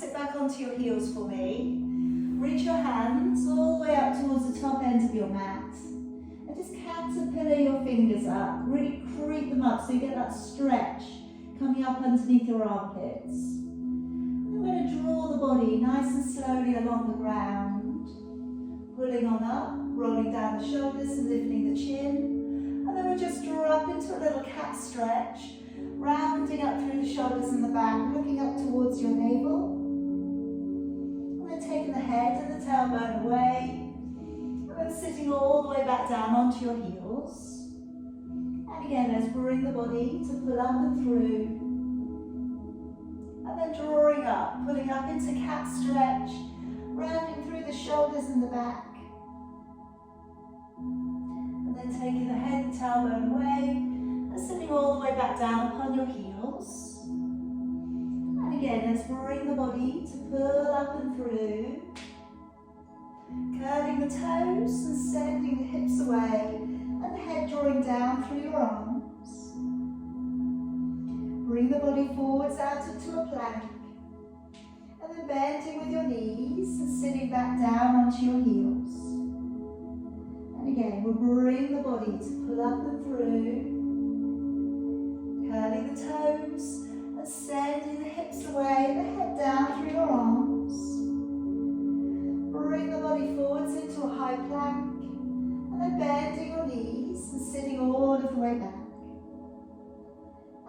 sit back onto your heels for me. Reach your hands all the way up towards the top end of your mat. And just caterpillar your fingers up. Really creep them up so you get that stretch coming up underneath your armpits. I'm going to draw the body nice and slowly along the ground. Pulling on up, rolling down the shoulders and lifting the chin. And then we'll just draw up into a little cat stretch, rounding up through the shoulders and the back, looking up towards your navel. And then taking the head and the tailbone away. And then sitting all the way back down onto your heels. And again, let's bring the body to pull up and through. And then drawing up, pulling up into cat stretch, rounding through the shoulders and the back. And then taking the head and tailbone away, and sitting all the way back down upon your heels. And again, let's bring the body to pull up and through. Curling the toes and sending the hips away, and the head drawing down through your arms. Bring the body forwards out into a plank. And then bending with your knees and sitting back down onto your heels. And again, we'll bring the body to pull up and through. Curling the toes and sending the hips away, the head down through your arms. Bring the body forwards into a high plank. And then bending your knees and sitting all of the way back.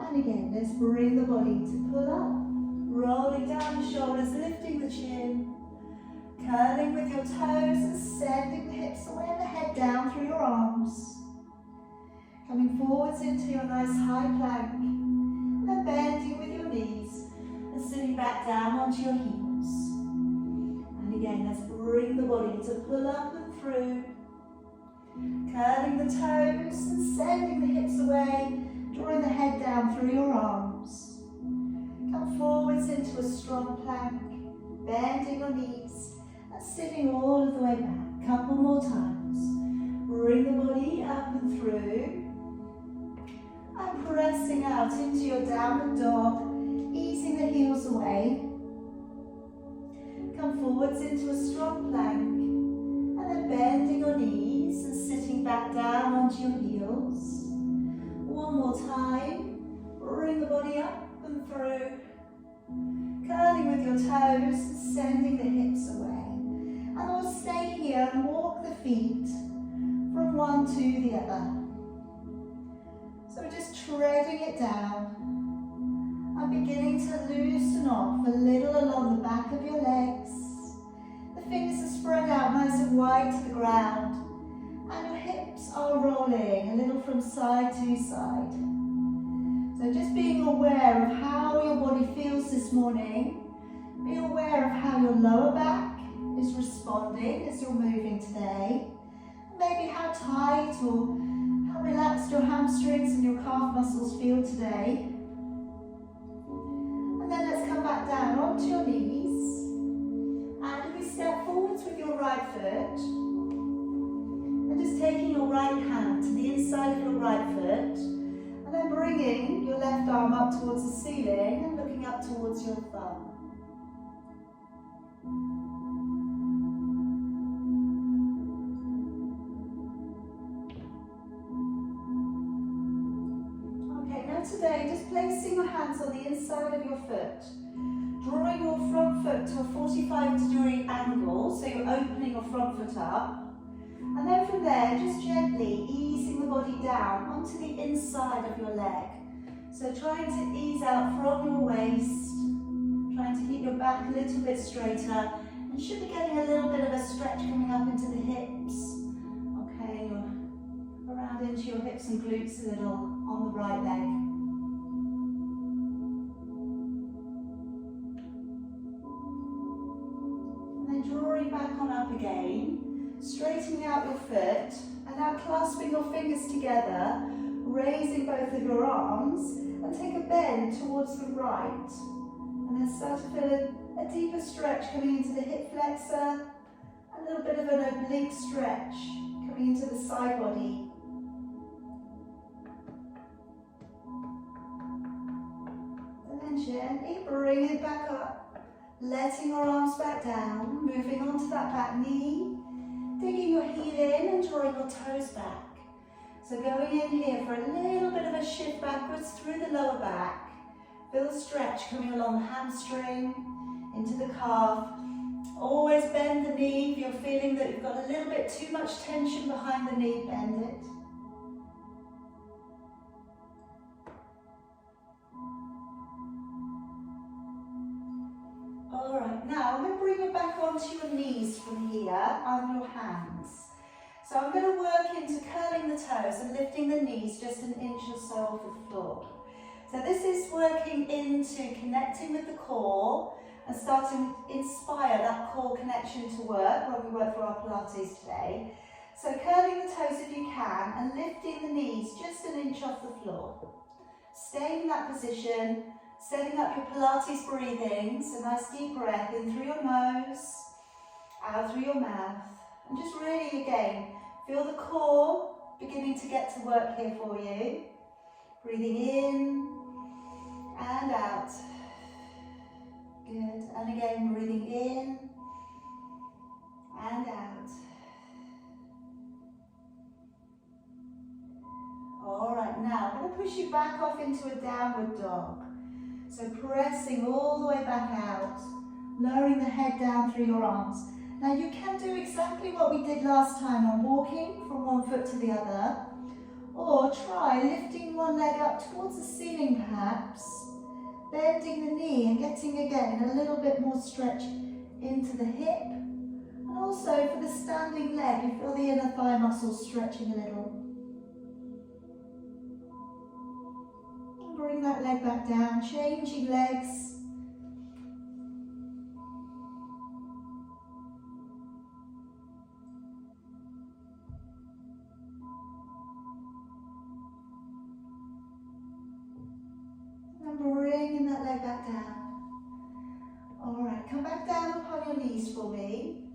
And again, let's bring the body to pull up. Rolling down the shoulders, lifting the chin, curling with your toes and sending the hips away and the head down through your arms. Coming forwards into your nice high plank, and then bending with your knees and sitting back down onto your heels. And again, let's bring the body to pull up and through, curling the toes and sending the hips away, drawing the head down through your arms. Come forwards into a strong plank, bending your knees and sitting all of the way back. Couple more times. Bring the body up and through. And pressing out into your downward dog, easing the heels away. Come forwards into a strong plank and then bending your knees and sitting back down onto your heels. One more time. Bring the body up and through, curling with your toes, sending the hips away. And we'll stay here and walk the feet from one to the other. So we're just treading it down and beginning to loosen off a little along the back of your legs. The fingers are spread out nice and wide to the ground, and your hips are rolling a little from side to side. So just being aware of how your body feels this morning. Be aware of how your lower back is responding as you're moving today. Maybe how tight or how relaxed your hamstrings and your calf muscles feel today. And then let's come back down onto your knees. And we step forwards with your right foot. And just taking your right hand to the inside of your right foot. And then bringing your left arm up towards the ceiling and looking up towards your thumb. Okay, now today, just placing your hands on the inside of your foot, drawing your front foot to a 45-degree angle, so you're opening your front foot up. And then from there, just gently easing the body down onto the inside of your leg. So trying to ease out from your waist, trying to keep your back a little bit straighter, and should be getting a little bit of a stretch coming up into the hips. Okay, around into your hips and glutes a little on the right leg. And then drawing back on up again. Straightening out your foot, and now clasping your fingers together, raising both of your arms, and take a bend towards the right. And then start to feel a deeper stretch coming into the hip flexor, a little bit of an oblique stretch coming into the side body. And then gently bring it back up, Letting our arms back down, moving onto that back knee, digging your heel in and drawing your toes back. So going in here for a little bit of a shift backwards through the lower back. Feel the stretch coming along the hamstring, into the calf. Always bend the knee if you're feeling that you've got a little bit too much tension behind the knee, bend it. Alright, now I'm going to bring you back onto your knees from here on your hands. So I'm going to work into curling the toes and lifting the knees just an inch or so off the floor. So this is working into connecting with the core and starting to inspire that core connection to work when we work through our Pilates today. So curling the toes if you can and lifting the knees just an inch off the floor. Stay in that position, setting up your Pilates breathing, so nice deep breath in through your nose, out through your mouth, and just really again, feel the core beginning to get to work here for you. Breathing in and out. Good, and again breathing in and out. Alright, now I'm going to push you back off into a downward dog. So pressing all the way back out, lowering the head down through your arms. Now you can do exactly what we did last time on walking from one foot to the other, or try lifting one leg up towards the ceiling perhaps, bending the knee and getting again a little bit more stretch into the hip, and also for the standing leg you feel the inner thigh muscles stretching a little. Bring that leg back down, changing legs. And bringing that leg back down. Alright, come back down upon your knees for me.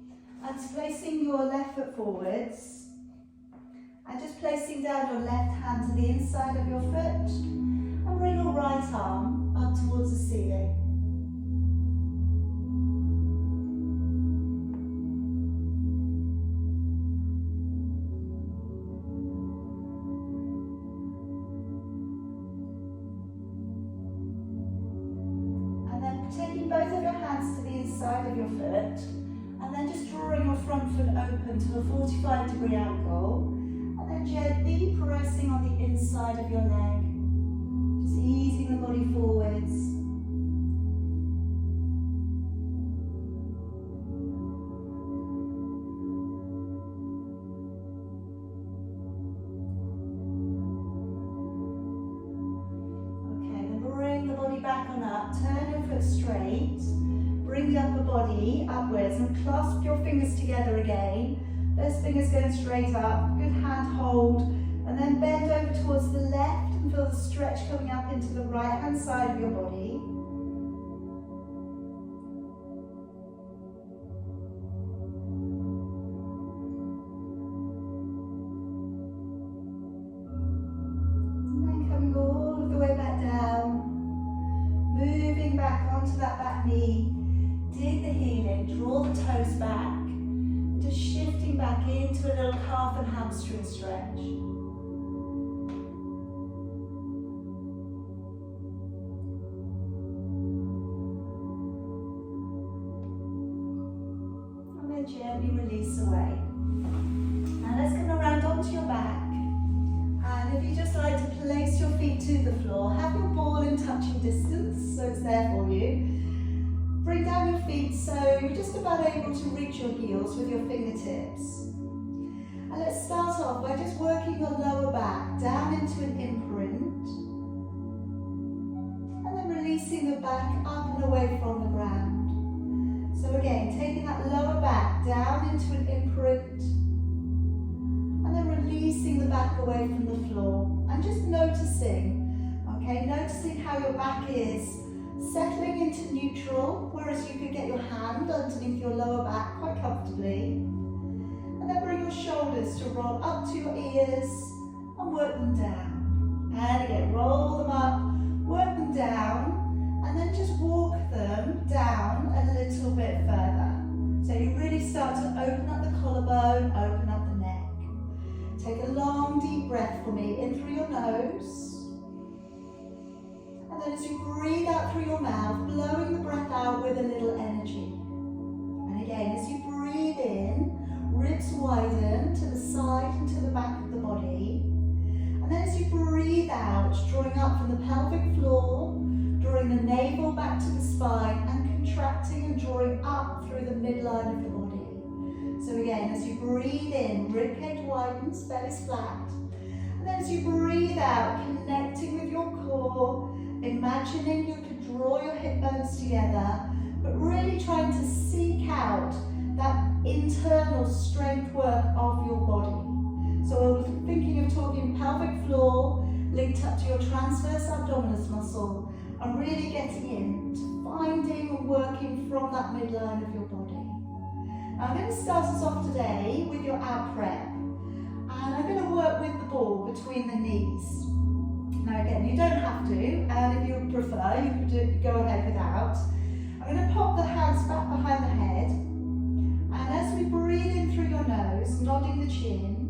And placing your left foot forwards. And just placing down your left hand to the inside of your foot. And bring your right arm up towards the ceiling. And then taking both of your hands to the inside of your foot, and then just drawing your front foot open to a 45-degree angle, and then gently pressing on the inside of your leg. Just easing the body forwards. Okay, then bring the body back on up. Turn your foot straight. Bring the upper body upwards and clasp your fingers together again. Those fingers going straight up. Good hand hold. And then bend over towards the left. Feel the stretch coming up into the right hand side of your body. And then coming all of the way back down. Moving back onto that back knee. Dig the heel in, draw the toes back. Just shifting back into a little calf and hamstring stretch. Gently release away. Now let's come around onto your back, and if you just like to place your feet to the floor, have your ball in touching distance so it's there for you. Bring down your feet so you're just about able to reach your heels with your fingertips. And let's start off by just working your lower back down into an imprint, and then releasing the back up and away from the ground. So again, taking that lower back down into an imprint, and then releasing the back away from the floor, and just noticing, okay, noticing how your back is settling into neutral, whereas you could get your hand underneath your lower back quite comfortably, and then bring your shoulders to roll up to your ears and work them down, and again, roll them up, work them down, and then just walk them down a little then as you breathe out through your mouth, blowing the breath out with a little energy. And again, as you breathe in, ribs widen to the side and to the back of the body. And then as you breathe out, drawing up from the pelvic floor, drawing the navel back to the spine and contracting and drawing up through the midline of the body. So again, as you breathe in, ribcage widens, belly's flat. And then as you breathe out, connecting with your core, imagining you could draw your hip bones together, but really trying to seek out that internal strength work of your body. So we're thinking of talking pelvic floor, linked up to your transverse abdominis muscle, and really getting into finding and working from that midline of your body. Now I'm going to start us off today with your out prep, and I'm going to work with the ball between the knees. Now again, you don't have to, and if you prefer, you could go ahead without. I'm going to pop the hands back behind the head, and as we breathe in through your nose, nodding the chin,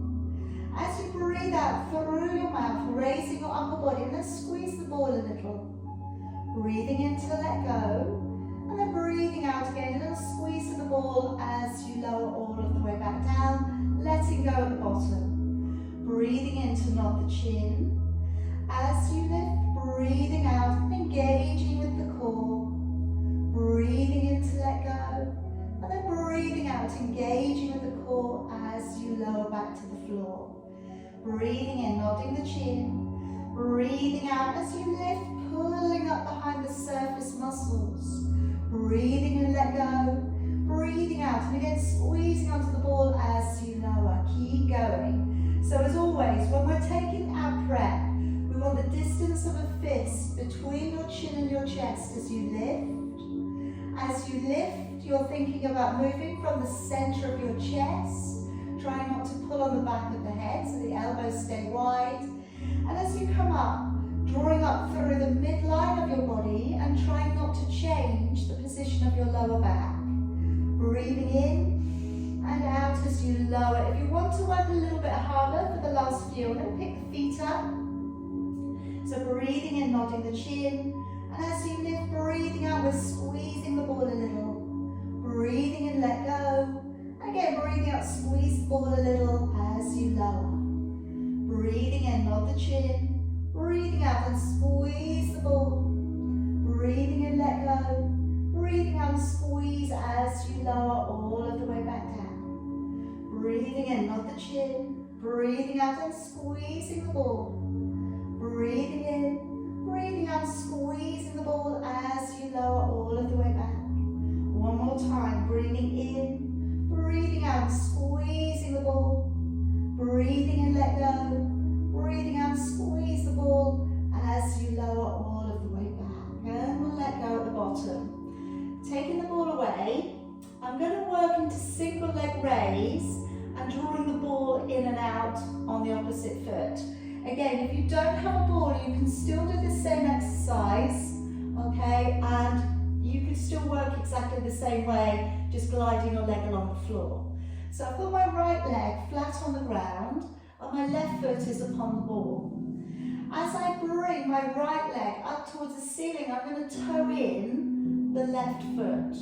as you breathe out through your mouth, raising your upper body, and let's squeeze the ball a little. Breathing in to let go, and then breathing out again, a little squeeze of the ball as you lower all of the way back down, letting go at the bottom. Breathing in to nod the chin. As you lift, breathing out, engaging with the core. Breathing in to let go, and then breathing out, engaging with the core as you lower back to the floor. Breathing in, nodding the chin. Breathing out as you lift, pulling up behind the surface muscles. Breathing in, let go. Breathing out, and again squeezing onto the ball as you lower. Keep going. So as always, when we're taking our prep, we want the distance of a fist between your chin and your chest as you lift. As you lift, you're thinking about moving from the center of your chest. Try not to pull on the back of the head so the elbows stay wide. And as you come up, drawing up through the midline of your body and trying not to change the position of your lower back. Breathing in and out as you lower. If you want to work a little bit harder for the last few, I'm going to pick the feet up. So breathing in, nodding the chin. And as you lift, breathing out, we're squeezing the ball a little. Breathing in, let go. Again, breathing out, squeeze the ball a little as you lower. Breathing in, nod the chin. Breathing out and squeeze the ball. Breathing in, let go. Breathing out and squeeze as you lower all of the way back down. Breathing in, nod the chin. Breathing out and squeezing the ball. Breathing in, breathing out, squeezing the ball as you lower all of the way back. One more time, breathing in, breathing out, squeezing the ball. Breathing in, let go. Breathing out, squeeze the ball as you lower all of the way back. And we'll let go at the bottom. Taking the ball away, I'm going to work into single leg raise and drawing the ball in and out on the opposite foot. Again, if you don't have a ball, you can still do the same exercise, okay? And you can still work exactly the same way, just gliding your leg along the floor. So I've got my right leg flat on the ground, and my left foot is upon the ball. As I bring my right leg up towards the ceiling, I'm going to toe in the left foot.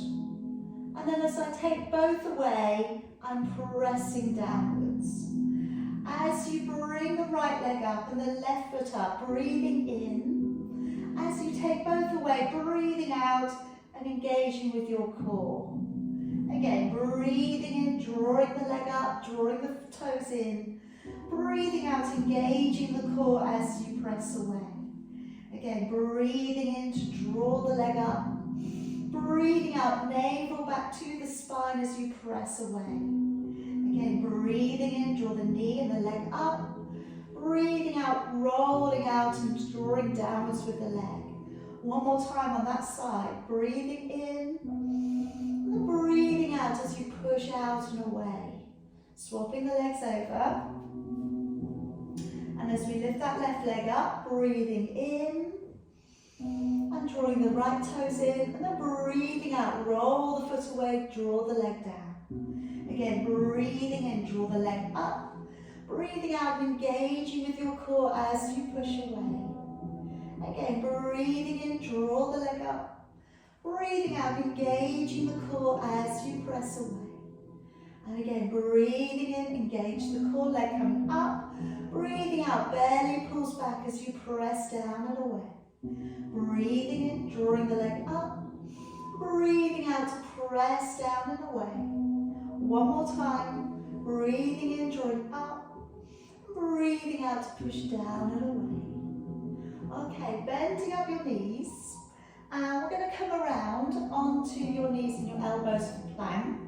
And then as I take both away, I'm pressing downwards. As you bring the right leg up and the left foot up, breathing in. As you take both away, breathing out and engaging with your core. Again, breathing in, drawing the leg up, drawing the toes in. Breathing out, engaging the core as you press away. Again, breathing in to draw the leg up. Breathing out, navel back to the spine as you press away. Again, breathing in, draw the knee and the leg up. Breathing out, rolling out and drawing downwards with the leg. One more time on that side. Breathing in, and then breathing out as you push out and away. Swapping the legs over. And as we lift that left leg up, breathing in, and drawing the right toes in, and then breathing out, roll the foot away, draw the leg down. Again, breathing in, draw the leg up, breathing out, engaging with your core as you push away. Again, breathing in, draw the leg up. Breathing out, engaging the core as you press away. And again, breathing in, engage the core, leg coming up. Breathing out, belly pulls back as you press down and away. Breathing in, drawing the leg up. Breathing out to press down and away. One more time. Breathing in, drawing up. Breathing out to push down and away. Okay, bending up your knees. And we're going to come around onto your knees and your elbows for plank.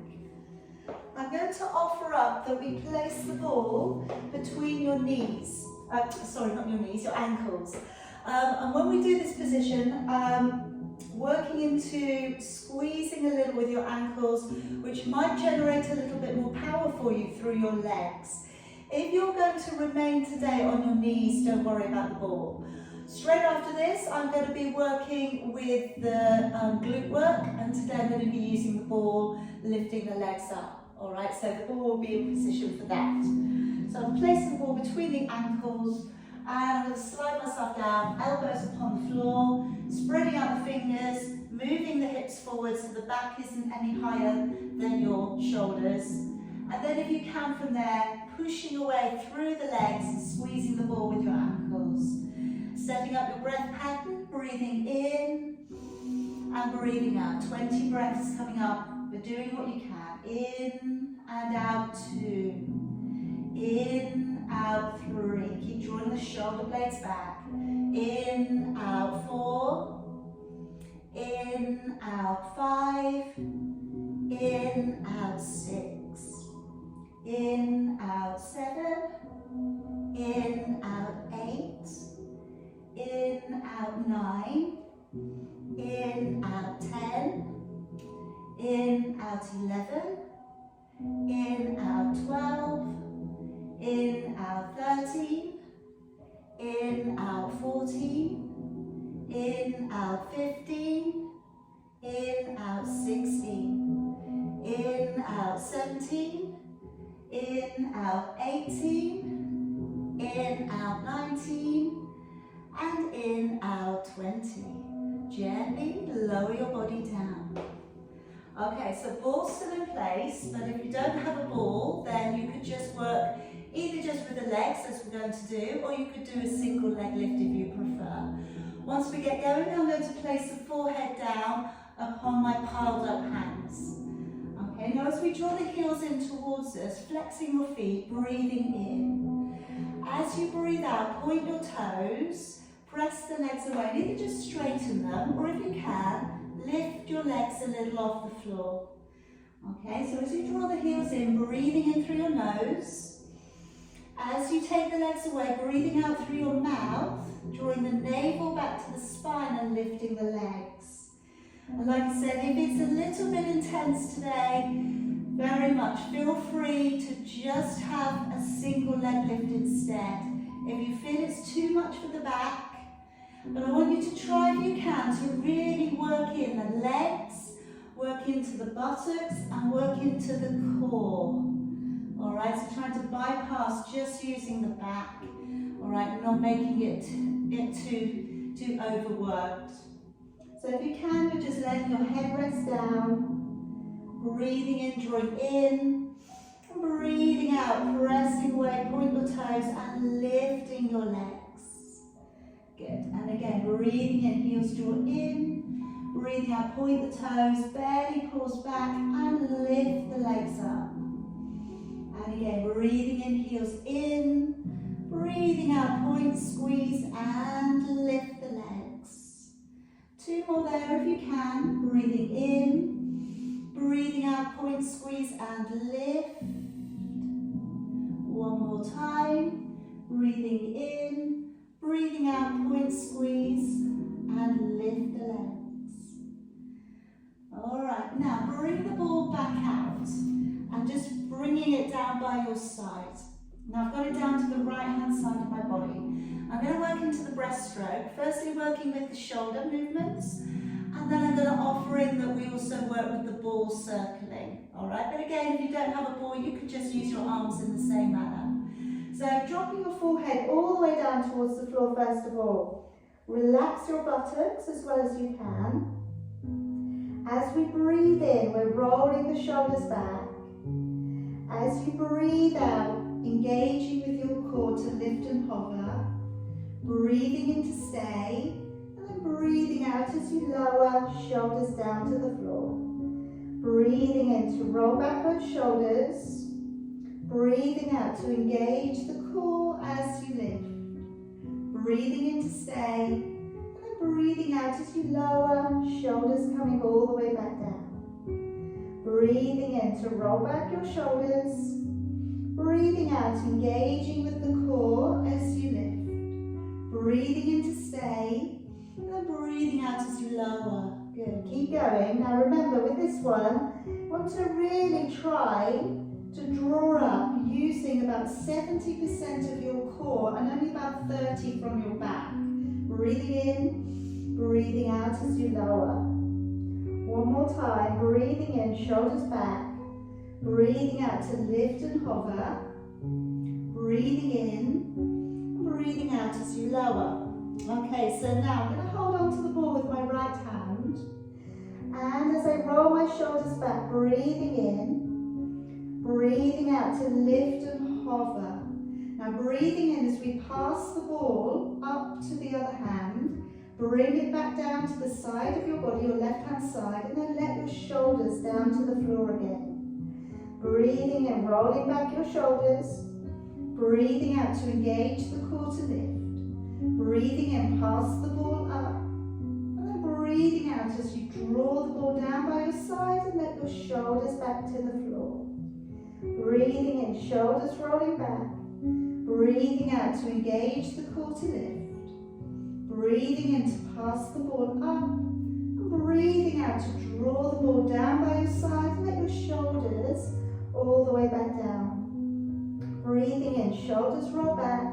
I'm going to offer up that we place the ball between your knees. Sorry, not your knees, your ankles. And when we do this position, working into squeezing a little with your ankles, which might generate a little bit more power for you through your legs. If you're going to remain today on your knees, don't worry about the ball. Straight after this, I'm going to be working with the glute work, and today I'm going to be using the ball, lifting the legs up. Alright, so the ball will be in position for that. So I'm placing the ball between the ankles, and I'm going to slide myself down, elbows upon the floor, spreading out the fingers, moving the hips forward so the back isn't any higher than your shoulders. And then if you can from there, pushing away through the legs and squeezing the ball with your ankles. Setting up your breath pattern, breathing in and breathing out. 20 breaths coming up, but doing what you can. In and out 2. In, out 3. Keep drawing the shoulder blades back. In, out 4. In, out 5. In, out 6. In, out 7. In, out 8. In, out 9. In, out 10. In, out 11. In, out 12. In, out 13. In, out 14. In, out 15. In, out 16. In, out 17. In, out 18. In, out 19. And in, out 20. Gently lower your body down. Okay, so ball's still in place, but if you don't have a ball, then you could just work either just with the legs, as we're going to do, or you could do a single leg lift if you prefer. Once we get going, I'm going to place the forehead down upon my piled up hands. Okay, now as we draw the heels in towards us, flexing your feet, breathing in. As you breathe out, point your toes, press the legs away, and either just straighten them, or if you can, lift your legs a little off the floor. Okay, so as you draw the heels in, breathing in through your nose. As you take the legs away, breathing out through your mouth, drawing the navel back to the spine and lifting the legs. And like I said, if it's a little bit intense today, very much feel free to just have a single leg lift instead. If you feel it's too much for the back, but I want you to try if you can to really work in the legs, work into the buttocks and work into the core. Alright, so trying to bypass just using the back. Alright, not making it too overworked. So if you can, you're just letting your head rest down, breathing in, drawing in, and breathing out, pressing away, point your toes and lifting your legs. Good, and again, breathing in, heels draw in, breathing out, point the toes, belly pulls back and lift the legs up. And again, breathing in, heels in, breathing out, point, squeeze and lift the legs. 2 more there if you can, breathing in, breathing out, point, squeeze and lift. 1 more time, breathing in, breathing out, point, squeeze, and lift the legs. Alright, now bring the ball back out and just bringing it down by your side. Now I've got it down to the right hand side of my body. I'm going to work into the breaststroke, firstly working with the shoulder movements, and then I'm going to offer in that we also work with the ball circling. Alright, but again, if you don't have a ball, you can just use your arms in the same manner. So dropping your forehead all the way down towards the floor first of all. Relax your buttocks as well as you can. As we breathe in, we're rolling the shoulders back. As you breathe out, engaging with your core to lift and hover. Breathing in to stay, and then breathing out as you lower, shoulders down to the floor. Breathing in to roll back both shoulders. Breathing out to engage the core as you lift. Breathing in to stay, and then breathing out as you lower, shoulders coming all the way back down. Breathing in to roll back your shoulders. Breathing out, engaging with the core as you lift. Breathing in to stay, and then breathing out as you lower. Good, keep going. Now remember, with this one, you want to really try to draw up using about 70% of your core and only about 30% from your back. Breathing in, breathing out as you lower. One more time, breathing in, shoulders back. Breathing out to lift and hover. Breathing in, breathing out as you lower. Okay, so now I'm going to hold on to the ball with my right hand. And as I roll my shoulders back, breathing in, breathing out to lift and hover. Now breathing in as we pass the ball up to the other hand. Bring it back down to the side of your body, your left hand side, and then let your shoulders down to the floor again. Breathing in, rolling back your shoulders. Breathing out to engage the core to lift. Breathing in, pass the ball up. And then breathing out as you draw the ball down by your side and let your shoulders back to the floor. Breathing in, shoulders rolling back. Breathing out to engage the core to lift. Breathing in to pass the ball up. And breathing out to draw the ball down by your side and let your shoulders all the way back down. Breathing in, shoulders roll back.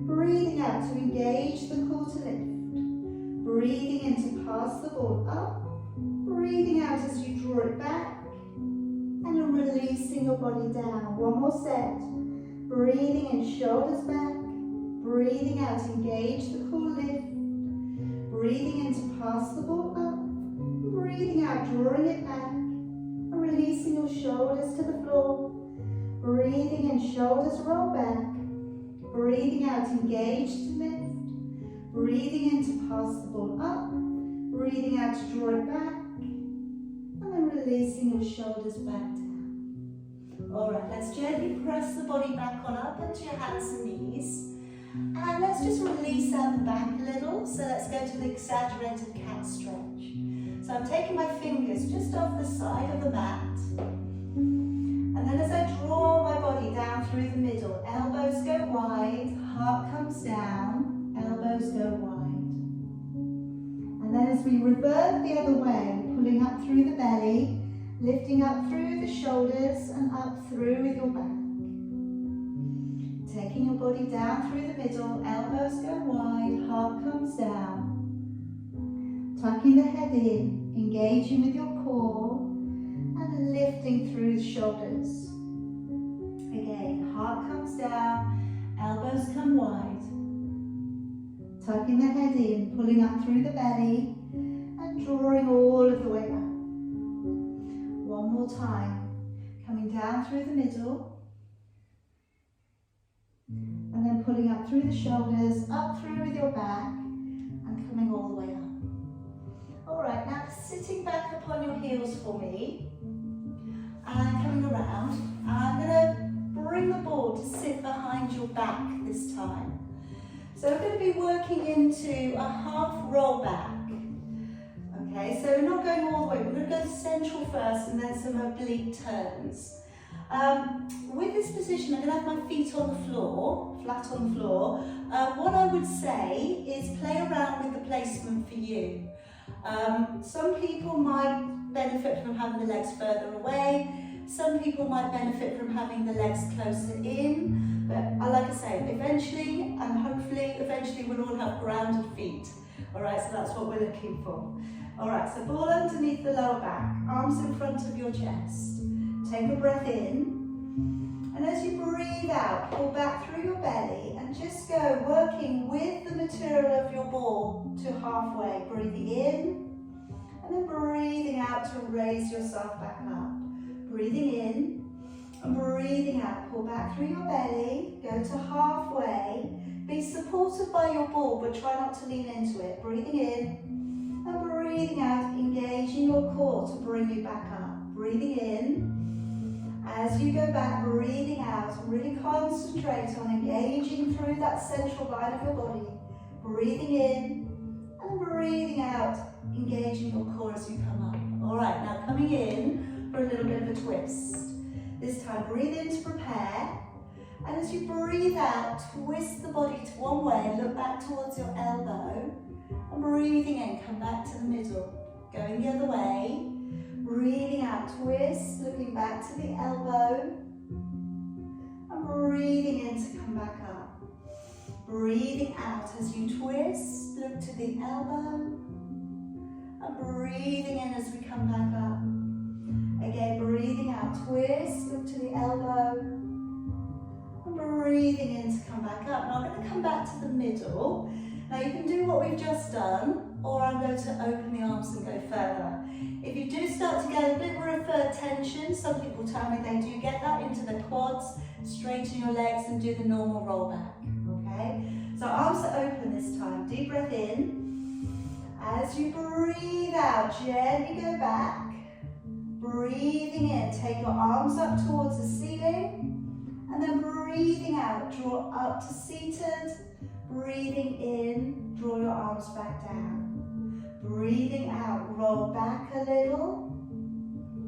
Breathing out to engage the core to lift. Breathing in to pass the ball up. Breathing out as you draw it back. And then releasing your body down. One more set. Breathing in, shoulders back. Breathing out, engage the core, lift. Breathing in to pass the ball up. Breathing out, drawing it back. And releasing your shoulders to the floor. Breathing in, shoulders roll back. Breathing out, engage to lift. Breathing in to pass the ball up. Breathing out to draw it back. And then releasing your shoulders back down. Alright, let's gently press the body back on up into your hands and knees. And let's just release out the back a little. So let's go to the Exaggerated Cat Stretch. So I'm taking my fingers just off the side of the mat. And then as I draw my body down through the middle, elbows go wide, heart comes down, elbows go wide. And then as we revert the other way, pulling up through the belly, lifting up through the shoulders and up through with your back. Taking your body down through the middle, elbows go wide, heart comes down. Tucking the head in, engaging with your core, and lifting through the shoulders. Again, heart comes down, elbows come wide. Tucking the head in, pulling up through the belly, and drawing all of the way up. One more time, coming down through the middle, and then pulling up through the shoulders, up through with your back, and coming all the way up. Alright, now sitting back upon your heels for me, and coming around, I'm going to bring the ball to sit behind your back this time. So we're going to be working into a half roll back. Okay, so we're not going all the way, we're going to go central first and then some oblique turns. With this position, I'm going to have my feet on the floor, flat on the floor. What I would say is play around with the placement for you. Some people might benefit from having the legs further away. Some people might benefit from having the legs closer in. But like I say, eventually, and hopefully, eventually we'll all have grounded feet. Alright, so that's what we're looking for. Alright, so ball underneath the lower back, arms in front of your chest. Take a breath in, And as you breathe out, pull back through your belly and just go working with the material of your ball to halfway. Breathing in and then breathing out to raise yourself back up. Breathing in and breathing out. Pull back through your belly, go to halfway. Be supported by your ball, but try not to lean into it. Breathing in and breathing out, engaging your core to bring you back up. Breathing in. As you go back, breathing out, really concentrate on engaging through that central line of your body. Breathing in and breathing out, engaging your core as you come up. All right, now coming in for a little bit of a twist. This time, breathe in to prepare. And as you breathe out, twist the body to one way, look back towards your elbow. And breathing in, come back to the middle. Going the other way. Breathing out, twist, looking back to the elbow. And breathing in to come back up. Breathing out as you twist, look to the elbow. And breathing in as we come back up. Again, breathing out, twist, look to the elbow. And breathing in to come back up. Now I'm going to come back to the middle. Now you can do what we've just done, or I'm going to open the arms and go further. If you do start to get a bit more of a tension, some people tell me they do get that into the quads, straighten your legs and do the normal roll back, okay? So arms are open this time. Deep breath in. As you breathe out, gently go back. Breathing in, take your arms up towards the ceiling. And then breathing out, draw up to seated. Breathing in, draw your arms back down. Breathing out, roll back a little.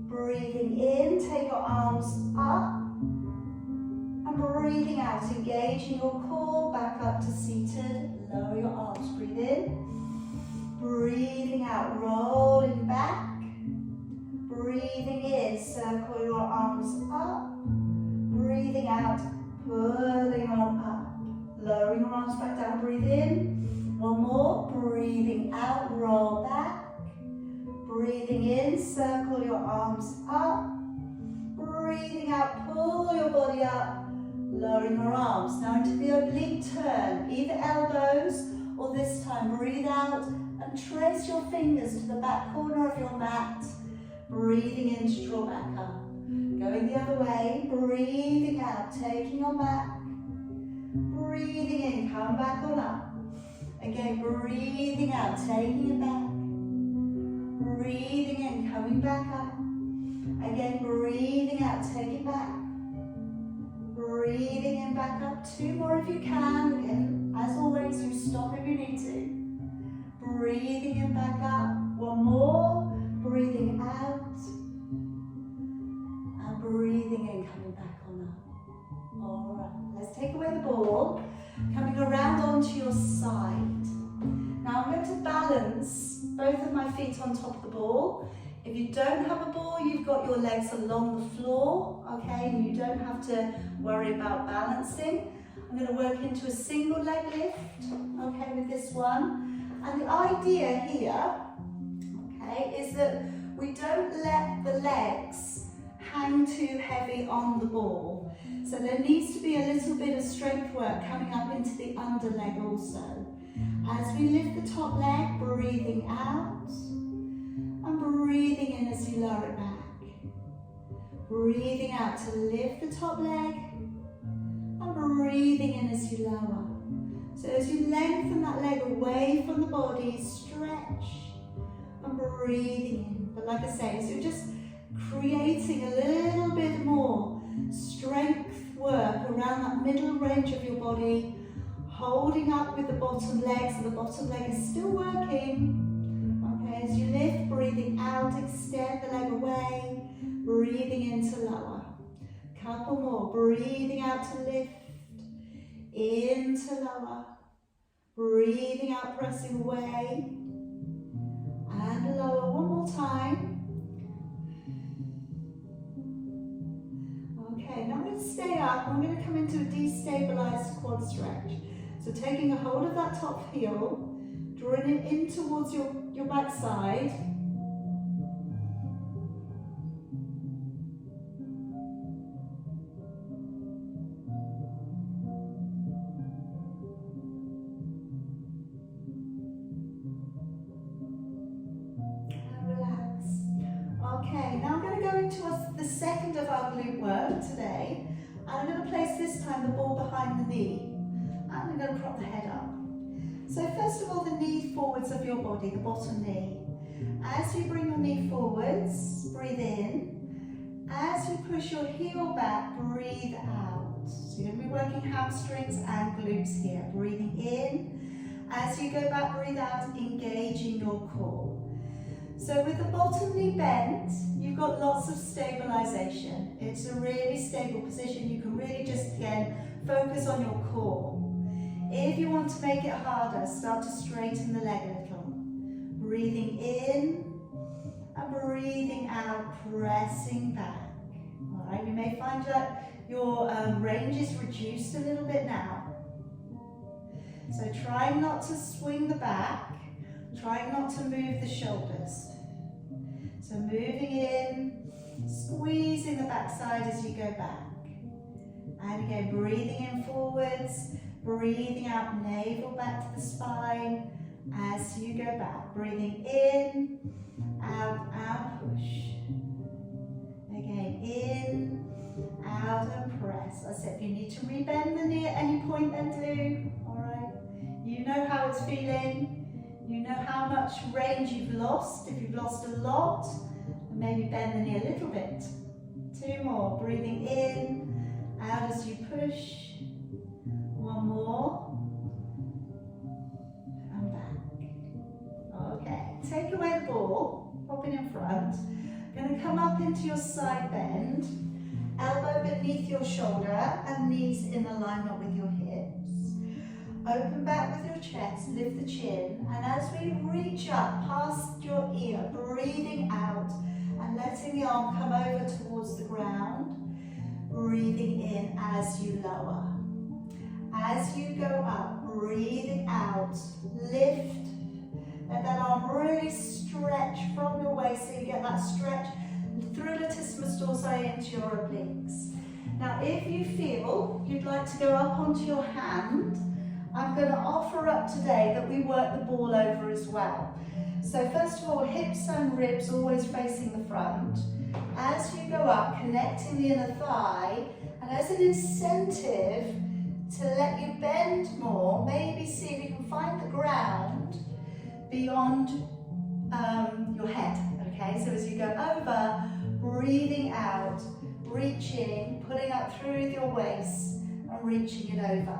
Breathing in, take your arms up. And breathing out, engaging your core, back up to seated. Lower your arms, breathe in. Breathing out, rolling back. Breathing in, circle your arms up. Breathing out, pulling on up. Lowering your arms back down, breathe in. One more, breathing out, roll back. Breathing in, circle your arms up. Breathing out, pull your body up. Lowering your arms. Now into the oblique turn, either elbows or this time breathe out and trace your fingers to the back corner of your mat. Breathing in to draw back up. Going the other way, breathing out, taking your mat. Breathing in, come back on up. Again, breathing out, taking it back. Breathing in, coming back up. Again, breathing out, take it back. Breathing in, back up. Two more if you can. Again, as always, you stop if you need to. Breathing in, back up. One more. Breathing out. And breathing in, coming back on up. All right, let's take away the ball. Coming around onto your side. Now I'm going to balance both of my feet on top of the ball. If you don't have a ball, you've got your legs along the floor, okay, and you don't have to worry about balancing. I'm going to work into a single leg lift, okay, with this one. And the idea here, okay, is that we don't let the legs hang too heavy on the ball. So there needs to be a little bit of strength work coming up into the under leg also. As we lift the top leg, breathing out and breathing in as you lower it back. Breathing out to lift the top leg and breathing in as you lower. So as you lengthen that leg away from the body, stretch and breathing in. But like I say, so you're just creating a little bit more strength work around that middle range of your body, holding up with the bottom leg, so the bottom leg is still working. Okay, as you lift, breathing out, extend the leg away, breathing in to lower. Couple more, breathing out to lift, in to lower, breathing out, pressing away, and lower. One more time. Okay, now I'm going to stay up. I'm going to come into a destabilized quad stretch. So taking a hold of that top heel, drawing it in towards your back side. second of our glute work today. And I'm going to place this time the ball behind the knee. And I'm going to prop the head up. So first of all, the knee forwards of your body, the bottom knee. As you bring your knee forwards, breathe in. As you push your heel back, breathe out. So you're going to be working hamstrings and glutes here. Breathing in. As you go back, breathe out, engaging your core. So with the bottom knee bent, you've got lots of stabilization. It's a really stable position. You can really just, again, focus on your core. If you want to make it harder, start to straighten the leg a little. Breathing in and breathing out, pressing back. All right, you may find that your range is reduced a little bit now. So try not to swing the back, try not to move the shoulders. So moving in, squeezing the backside as you go back. And again, breathing in forwards, breathing out, navel back to the spine as you go back. Breathing in, out, out, push. Again, in, out, and press. I said, if you need to rebend the knee at any point, then do. All right. You know how it's feeling. You know how much range you've lost. If you've lost a lot, then maybe bend the knee a little bit. 2 more. Breathing in, out as you push. 1 more. And back. Okay. Take away the ball. Pop it in front. Going to come up into your side bend. Elbow beneath your shoulder and knees in alignment with your hips. Open back with your chest, lift the chin, and as we reach up past your ear, breathing out and letting the arm come over towards the ground, breathing in as you lower. As you go up, breathing out, lift, let that arm really stretch from your waist so you get that stretch through latissimus dorsi into your obliques. Now if you feel you'd like to go up onto your hand, I'm going to offer up today that we work the ball over as well. So first of all, hips and ribs always facing the front. As you go up, connecting the inner thigh, and as an incentive to let you bend more, maybe see if you can find the ground beyond your head. Okay, so as you go over, breathing out, reaching, pulling up through your waist and reaching it over.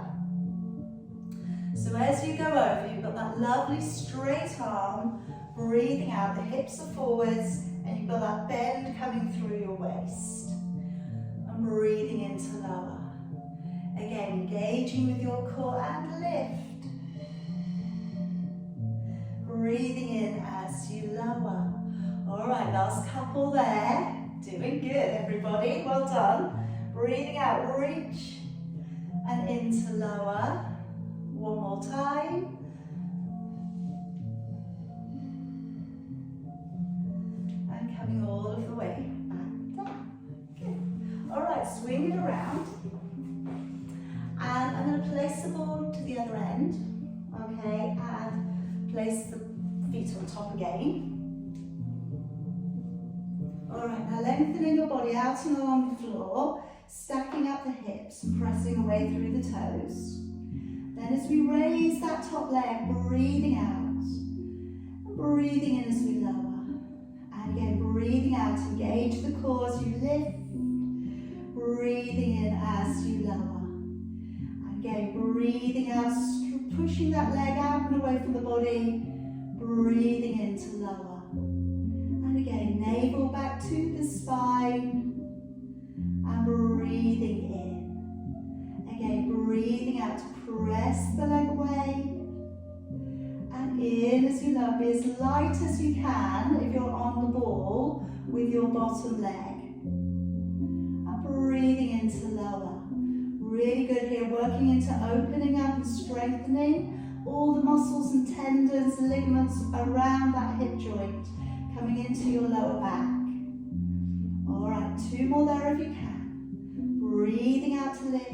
So as you go over, you've got that lovely straight arm, breathing out, the hips are forwards, and you've got that bend coming through your waist. And breathing into lower. Again, engaging with your core and lift. Breathing in as you lower. All right, last couple there. Doing good, everybody. Well done. Breathing out, reach and into lower. 1 more time. And coming all of the way back down. Good. All right, swing it around. And I'm going to place the ball to the other end. Okay, and place the feet on top again. All right, now lengthening your body out and along the floor, stacking up the hips and pressing away through the toes. Then as we raise that top leg, breathing out, and breathing in as we lower. And again, breathing out, engage the core as you lift, breathing in as you lower. And again, breathing out, pushing that leg out and away from the body, breathing into lower. And again, navel back to the spine, and breathing in. Again, breathing out to press the leg away, and in as you lower. Be as light as you can if you're on the ball with your bottom leg. And breathing into lower. Really good here, working into opening up and strengthening all the muscles and tendons, ligaments around that hip joint, coming into your lower back. All right, 2 more there if you can. Breathing out to lift.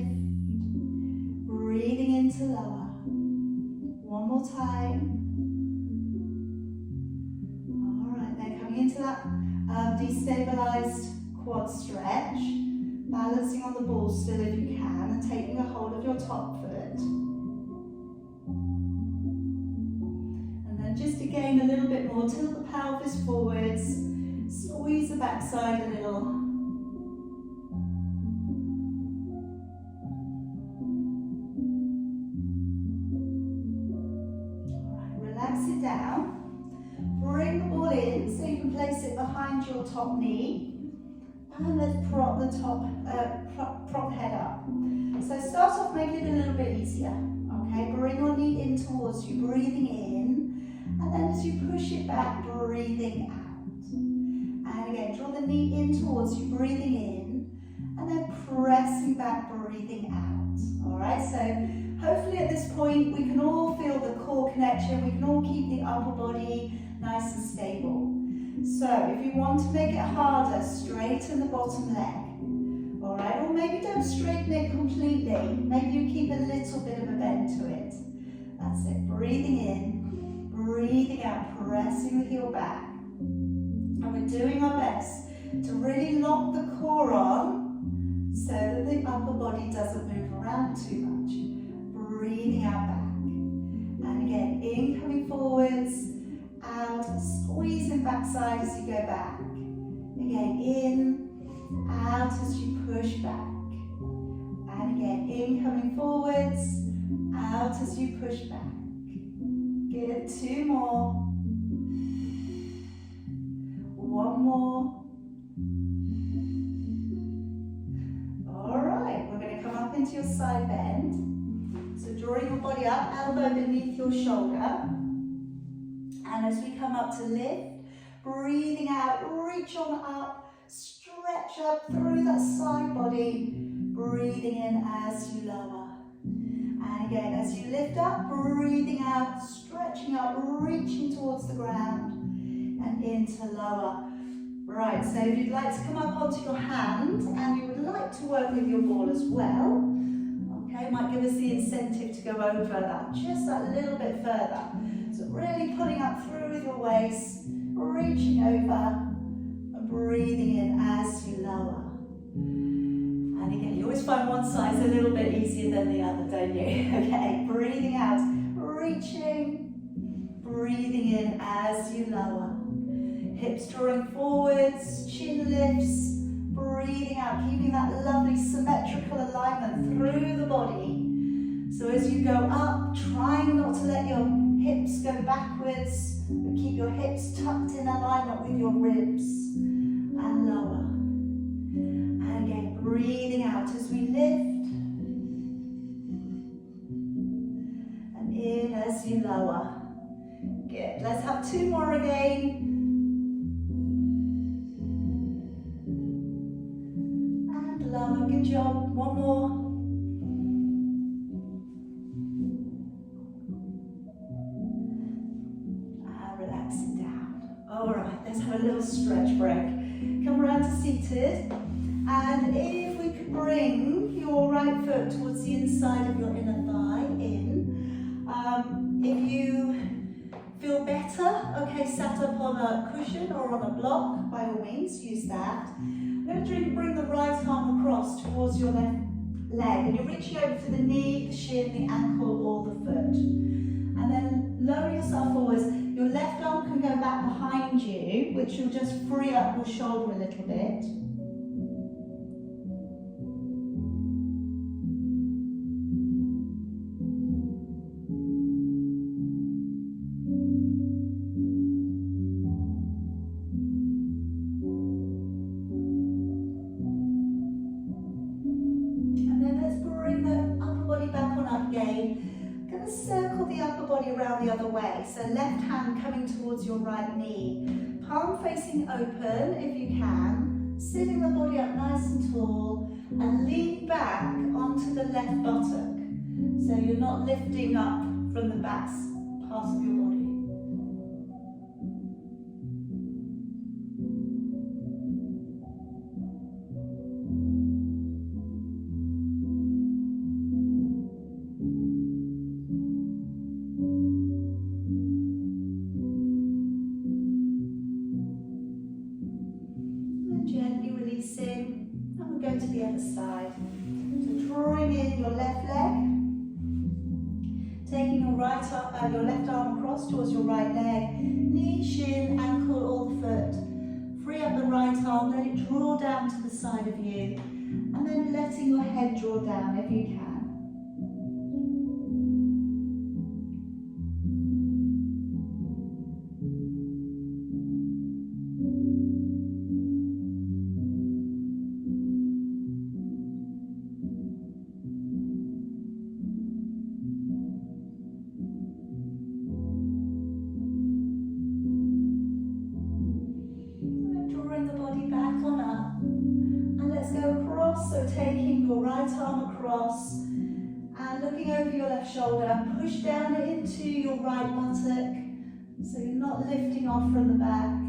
Breathing into lower. 1 more time. All right, then coming into that destabilized quad stretch, balancing on the ball still if you can, and taking a hold of your top foot. And then just again a little bit more, tilt the pelvis forwards, squeeze the backside a little. Relax it down. Bring the ball in so you can place it behind your top knee. And let's prop the prop the head up. So start off making it a little bit easier. Okay, bring your knee in towards you, breathing in. And then as you push it back, breathing out. And again, draw the knee in towards you, breathing in. And then pressing back, breathing out. Alright, so hopefully at this point we can all feel the core connection, we can all keep the upper body nice and stable. So if you want to make it harder, straighten the bottom leg. Alright, or maybe don't straighten it completely. Maybe you keep a little bit of a bend to it. That's it, breathing in, breathing out, pressing the heel back. And we're doing our best to really lock the core on so that the upper body doesn't move around too much. Breathing out back. And again, in, coming forwards, out, squeezing backside as you go back. Again, in, out as you push back. And again, in, coming forwards, out as you push back. Good, 2 more. 1 more. Alright, we're going to come up into your side bend. So drawing your body up, elbow beneath your shoulder. And as we come up to lift, breathing out, reach on up, stretch up through that side body, breathing in as you lower. And again, as you lift up, breathing out, stretching up, reaching towards the ground, and into lower. Right, so if you'd like to come up onto your hand, and you would like to work with your ball as well, okay, might give us the incentive to go over that, just that little bit further. So really pulling up through with your waist, reaching over, and breathing in as you lower. And again, you always find one side's a little bit easier than the other, don't you? Okay, breathing out, reaching, breathing in as you lower. Hips drawing forwards, chin lifts, breathing out, keeping that lovely symmetrical alignment through the body. So as you go up, trying not to let your hips go backwards, but keep your hips tucked in alignment with your ribs, and lower. And again, breathing out as we lift, and in as you lower. Good, let's have 2 more again. And lower, good job, 1 more. Alright, let's have a little stretch break. Come around to seated, and if we could bring your right foot towards the inside of your inner thigh, in. If you feel better, okay, sat up on a cushion or on a block, by all means, use that. I'm going to bring the right arm across towards your left leg, and you're reaching over for the knee, the shin, the ankle, or the foot. And then lower yourself forwards. Your left arm can go back behind you, which will just free up your shoulder a little bit. And then let's bring the upper body back on up again. Going to circle the upper body around the other way. So left hand coming towards your right knee. Palm facing open if you can. Sitting the body up nice and tall. And lean back onto the left buttock. So you're not lifting up from the back part of your body. going to the other side. So drawing in your left leg, taking your your left arm across towards your right leg, knee, shin, ankle, or the foot. Free up the right arm, let it draw down to the side of you, and then letting your head draw down if you can. So taking your right arm across and looking over your left shoulder, push down into your right buttock so you're not lifting off from the back.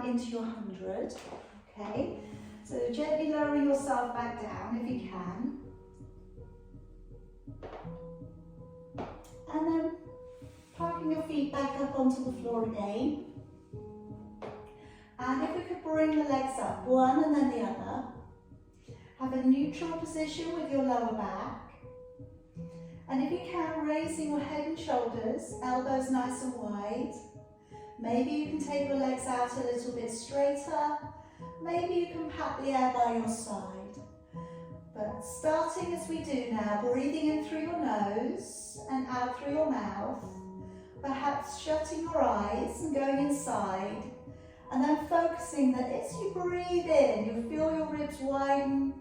Into your 100, okay? So gently lowering yourself back down if you can. And then parking your feet back up onto the floor again. And if we could bring the legs up, one and then the other. Have a neutral position with your lower back. And if you can, raising your head and shoulders, elbows nice and wide. Maybe you can take your legs out a little bit straighter. Maybe you can pat the air by your side. But starting as we do now, breathing in through your nose and out through your mouth. Perhaps shutting your eyes and going inside. And then focusing that as you breathe in, you feel your ribs widen.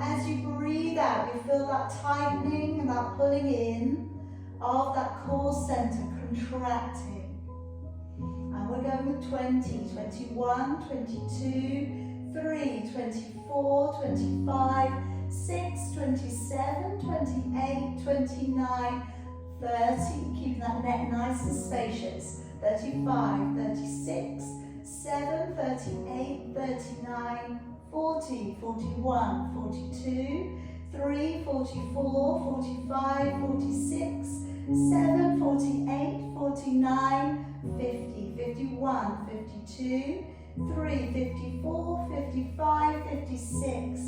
As you breathe out, you feel that tightening and that pulling in of that core center, contracting. And we're going with 20, 21, 22, 3, 24, 25, 6, 27, 28, 29, 30. Keeping that neck nice and spacious. 35, 36, 7, 38, 39, 40, 41, 42, 3, 44, 45, 46, 7, 48, 49, 50, 51, 52, 3, 54, 55, 56,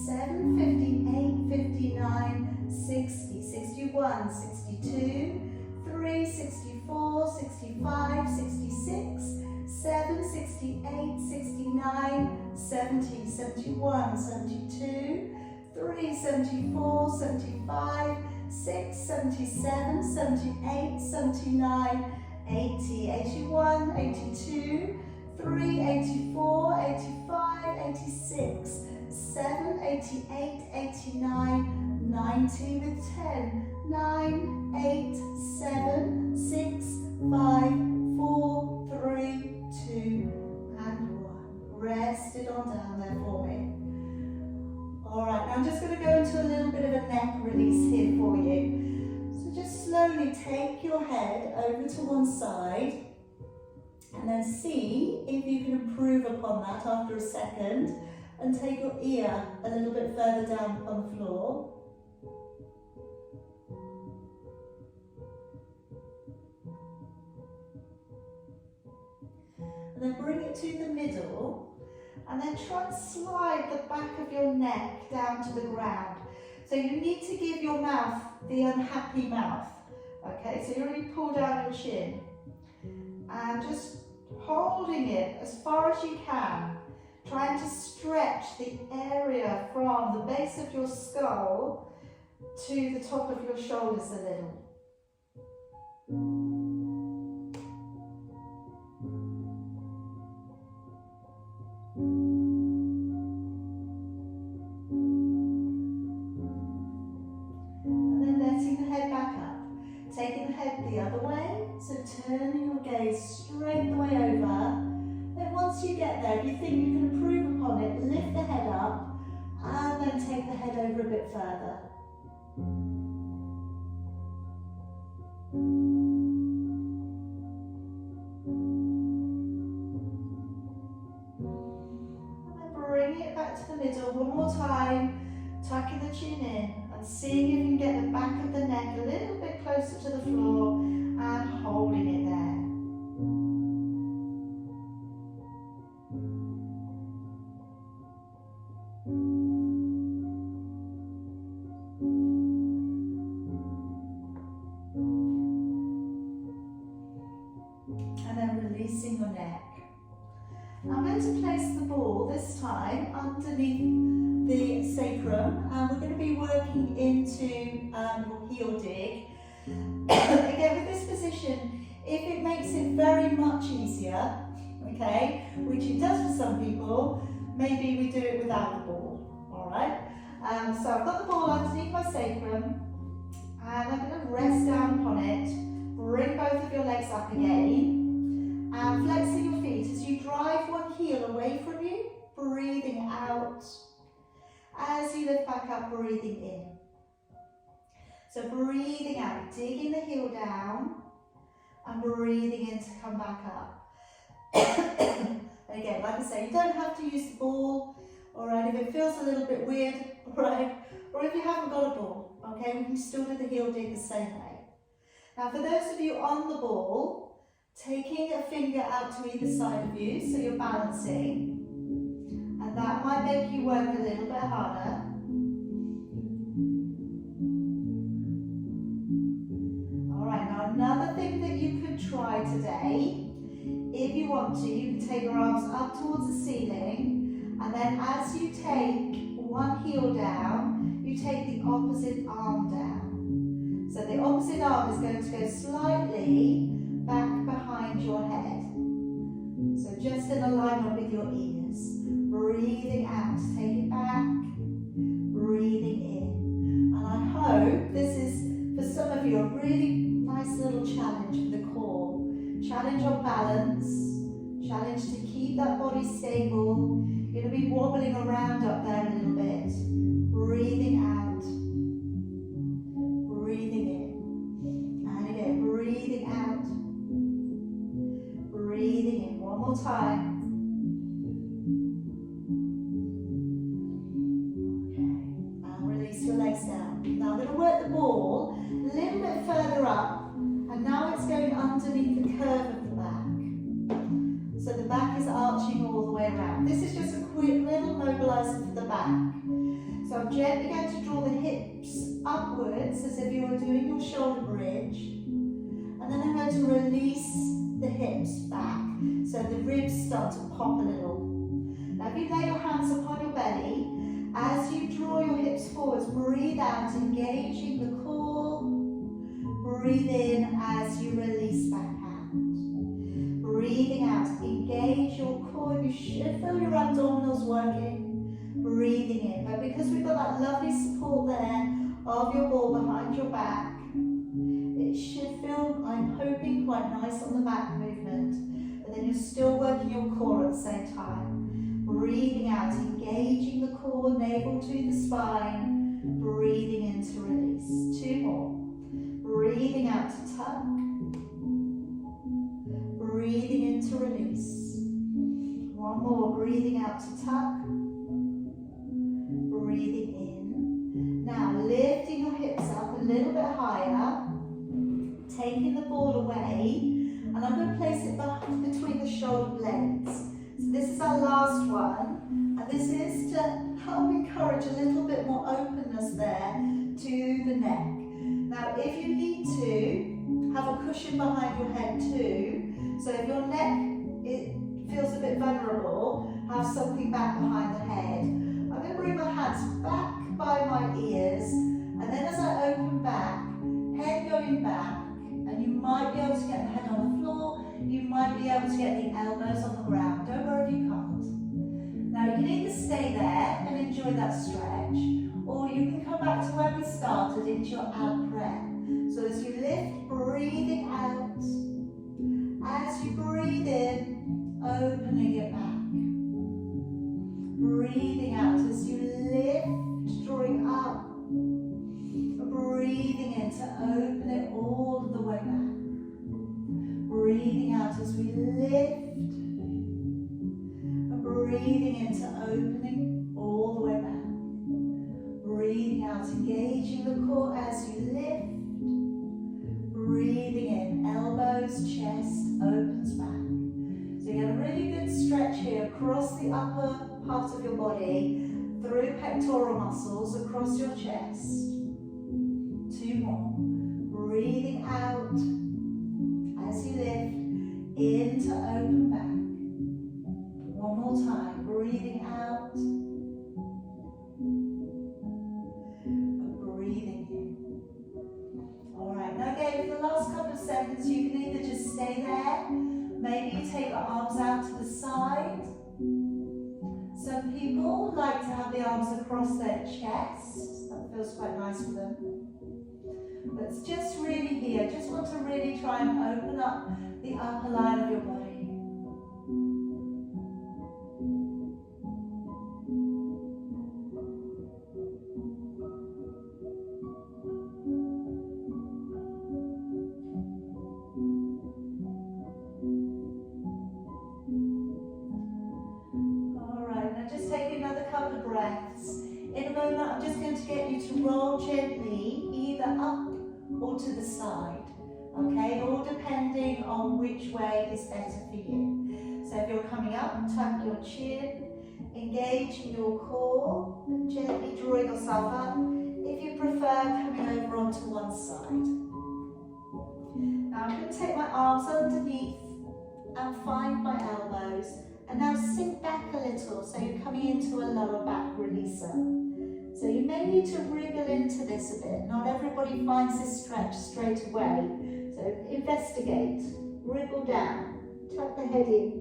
7, 58, 59, 60, 61, 62, 3, 64, 65, 66, 7, 68, 69, 70, 71, 72, 3, 74, 75, 6, 77, 78, 79, 80, 81, 82, 3, 84, 85, 86, 7, 88, 89, 90 with 10, 9, 8, 7, 6, 5, 4, 3, 2, and 1. Rest it on down there for me. Alright, now I'm just going to go into a little bit of a neck release here for you. So just slowly take your head over to one side and then see if you can improve upon that after a second and take your ear a little bit further down on the floor. And then bring it to the middle. And then try and slide the back of your neck down to the ground. So you need to give your mouth the unhappy mouth. Okay, so you really pull down your chin. And just holding it as far as you can. Trying to stretch the area from the base of your skull to the top of your shoulders a little. Taking the head the other way, so turning your gaze straight the way over. Then once you get there, if you think you can improve upon it, lift the head up And then take the head over a bit further. And then bring it back to the middle one more time, tucking the chin in and seeing if you can get the back of the neck a little bit closer to the floor and holding it there. And then releasing your neck. I'm going to place the ball this time underneath the sacrum, and we're going to be working into your heel dig. Again, with this position, if it makes it very much easier, okay, which it does for some people, maybe we do it without the ball, alright? So I've got the ball underneath my sacrum, and I'm going to rest down upon it, bring both of your legs up again, and flexing your feet as you drive one heel away from you, breathing out. As you lift back up, breathing in. So breathing out, digging the heel down, and breathing in to come back up. And again, like I say, you don't have to use the ball, alright, if it feels a little bit weird, alright, or if you haven't got a ball, okay, we can still do the heel dig the same way. Now for those of you on the ball, taking a finger out to either side of you, so you're balancing, and that might make you work a little bit harder. Alright, now another thing that you could try today, if you want to, you can take your arms up towards the ceiling, and then as you take one heel down, you take the opposite arm down. So the opposite arm is going to go slightly back behind your head. So just in alignment with your ears. Breathing out, take it back, breathing in. And I hope this is, for some of you, a really nice little challenge for the core. Challenge on balance, challenge to keep that body stable. You're going to be wobbling around up there a little bit. Breathing out, breathing in. And again, breathing out, breathing in. One more time. Your legs down. Now I'm going to work the ball a little bit further up, and now it's going underneath the curve of the back. So the back is arching all the way around. This is just a quick little mobilizer for the back. So I'm gently going to draw the hips upwards as if you were doing your shoulder bridge, and then I'm going to release the hips back so the ribs start to pop a little. Now if you lay your hands upon your belly, as you draw your hips forwards, breathe out, engaging the core. Breathe in as you release back out. Breathing out, engage your core. You should feel your abdominals working. Breathing in. But because we've got that lovely support there of your ball behind your back, it should feel, I'm hoping, quite nice on the back movement. But then you're still working your core at the same time. Breathing out, engaging the core, navel to the spine. Breathing in to release. Two more. Breathing out to tuck. Breathing in to release. One more. Breathing out to tuck. Breathing in. Now lifting your hips up a little bit higher. Taking the ball away. And I'm going to place it between the shoulder blades. This is our last one, and this is to help encourage a little bit more openness there to the neck. Now if you need to, have a cushion behind your head too, so if your neck feels a bit vulnerable, have something back behind the head. I'm going to bring my hands back by my ears, and then as I open back, head going back, and you might be able to get the head on the floor. You might be able to get the elbows on the ground. Don't worry if you can't. Now you can either stay there and enjoy that stretch, or you can come back to where we started into your out breath. So as you lift, breathing out. As you breathe in, opening it back. Breathing out as you lift Breathing into opening all the way back. Breathing out, engaging the core as you lift. Breathing in, elbows, chest opens back. So you get a really good stretch here across the upper part of your body, through pectoral muscles, across your chest. 2 more. Breathing out as you lift, in to open back. 1 more time, breathing out, and breathing in. Alright, now again, for the last couple of seconds, you can either just stay there, maybe you take the arms out to the side. Some people like to have the arms across their chest, that feels quite nice for them. But it's just really here, just want to really try and open up the upper line of your body. Alright, now just take another couple of breaths. In a moment, I'm just going to get you to roll gently, either up or to the side. Okay, all depending on which way is better for you. So if you're coming up, tuck your chin, engaging your core, and gently drawing yourself up. If you prefer, coming over onto one side. Now I'm going to take my arms underneath and find my elbows. And now sink back a little, so you're coming into a lower back releaser. So you may need to wriggle into this a bit. Not everybody finds this stretch straight away. So investigate, wriggle down, tuck the head in.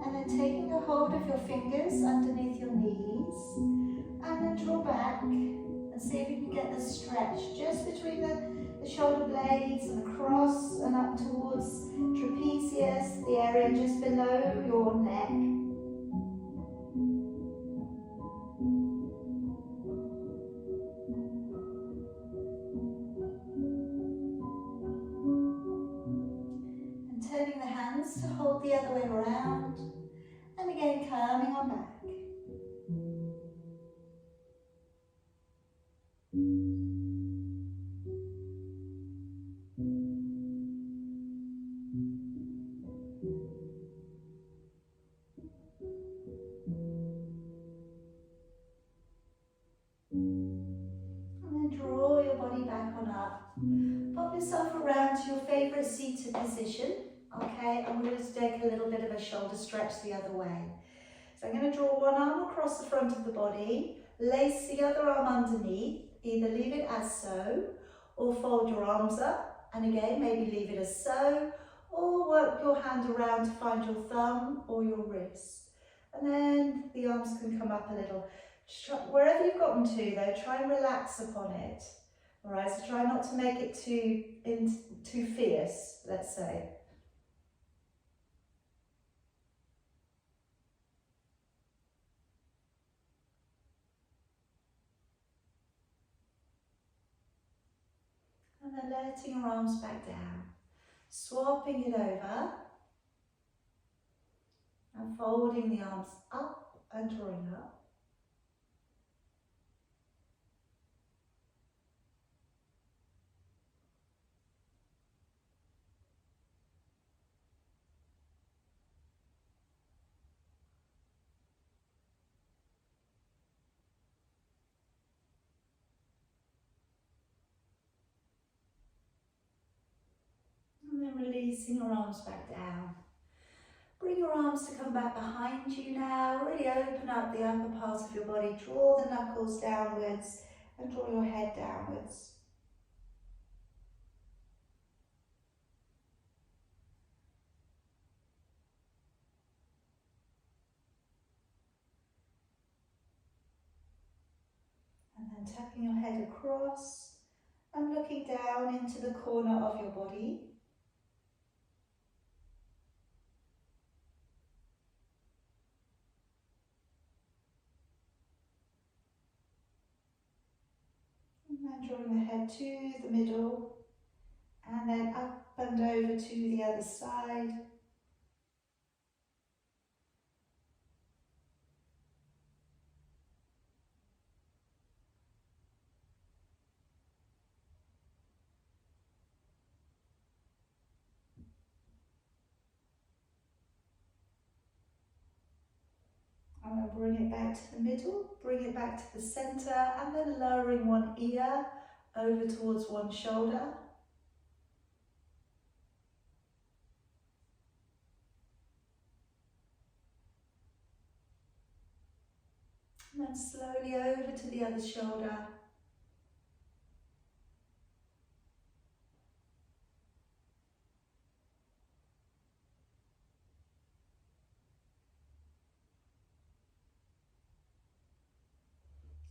And then taking a hold of your fingers underneath your knees, and then draw back. And see if you can get the stretch just between the shoulder blades and across and up towards trapezius, the area just below your neck. And turning the hands to hold the other way around. And again, coming on back. Draw your body back on up. Pop yourself around to your favourite seated position. Okay, and we're going to take a little bit of a shoulder stretch the other way. So I'm going to draw one arm across the front of the body, lace the other arm underneath, either leave it as so, or fold your arms up, and again maybe leave it as so, or work your hand around to find your thumb or your wrist. And then the arms can come up a little. Wherever you've gotten to though, try and relax upon it. Alright, so try not to make it too fierce, let's say. And then letting your arms back down, swapping it over, and folding the arms up and drawing up. And then releasing your arms back down. Bring your arms to come back behind you now. Really open up the upper part of your body. Draw the knuckles downwards and draw your head downwards. And then tucking your head across and looking down into the corner of your body. drawing the head to the middle, and then up and over to the other side. And then bring it back to the middle, bring it back to the center, and then lowering one ear over towards one shoulder. And then slowly over to the other shoulder.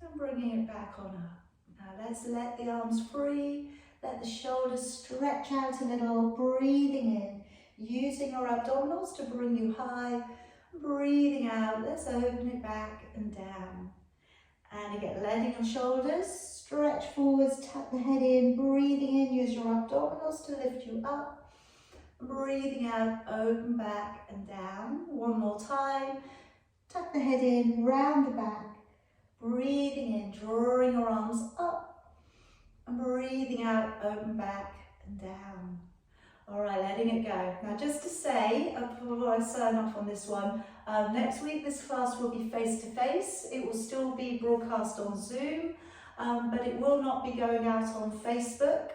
And bringing it back on up. Now let's let the arms free, let the shoulders stretch out a little, breathing in, using our abdominals to bring you high, breathing out, let's open it back and down. And again, letting your shoulders stretch forwards, tuck the head in, breathing in, use your abdominals to lift you up, breathing out, open back and down. One more time, tuck the head in, round the back. Breathing in, drawing your arms up, and breathing out, open back and down. All right, letting it go. Now just to say, before I sign off on this one, next week this class will be face-to-face. It will still be broadcast on Zoom, but it will not be going out on Facebook.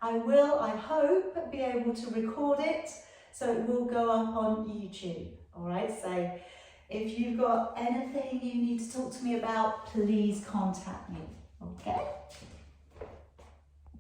I will, I hope, be able to record it, so it will go up on YouTube. All right, so if you've got anything you need to talk to me about, please contact me, okay?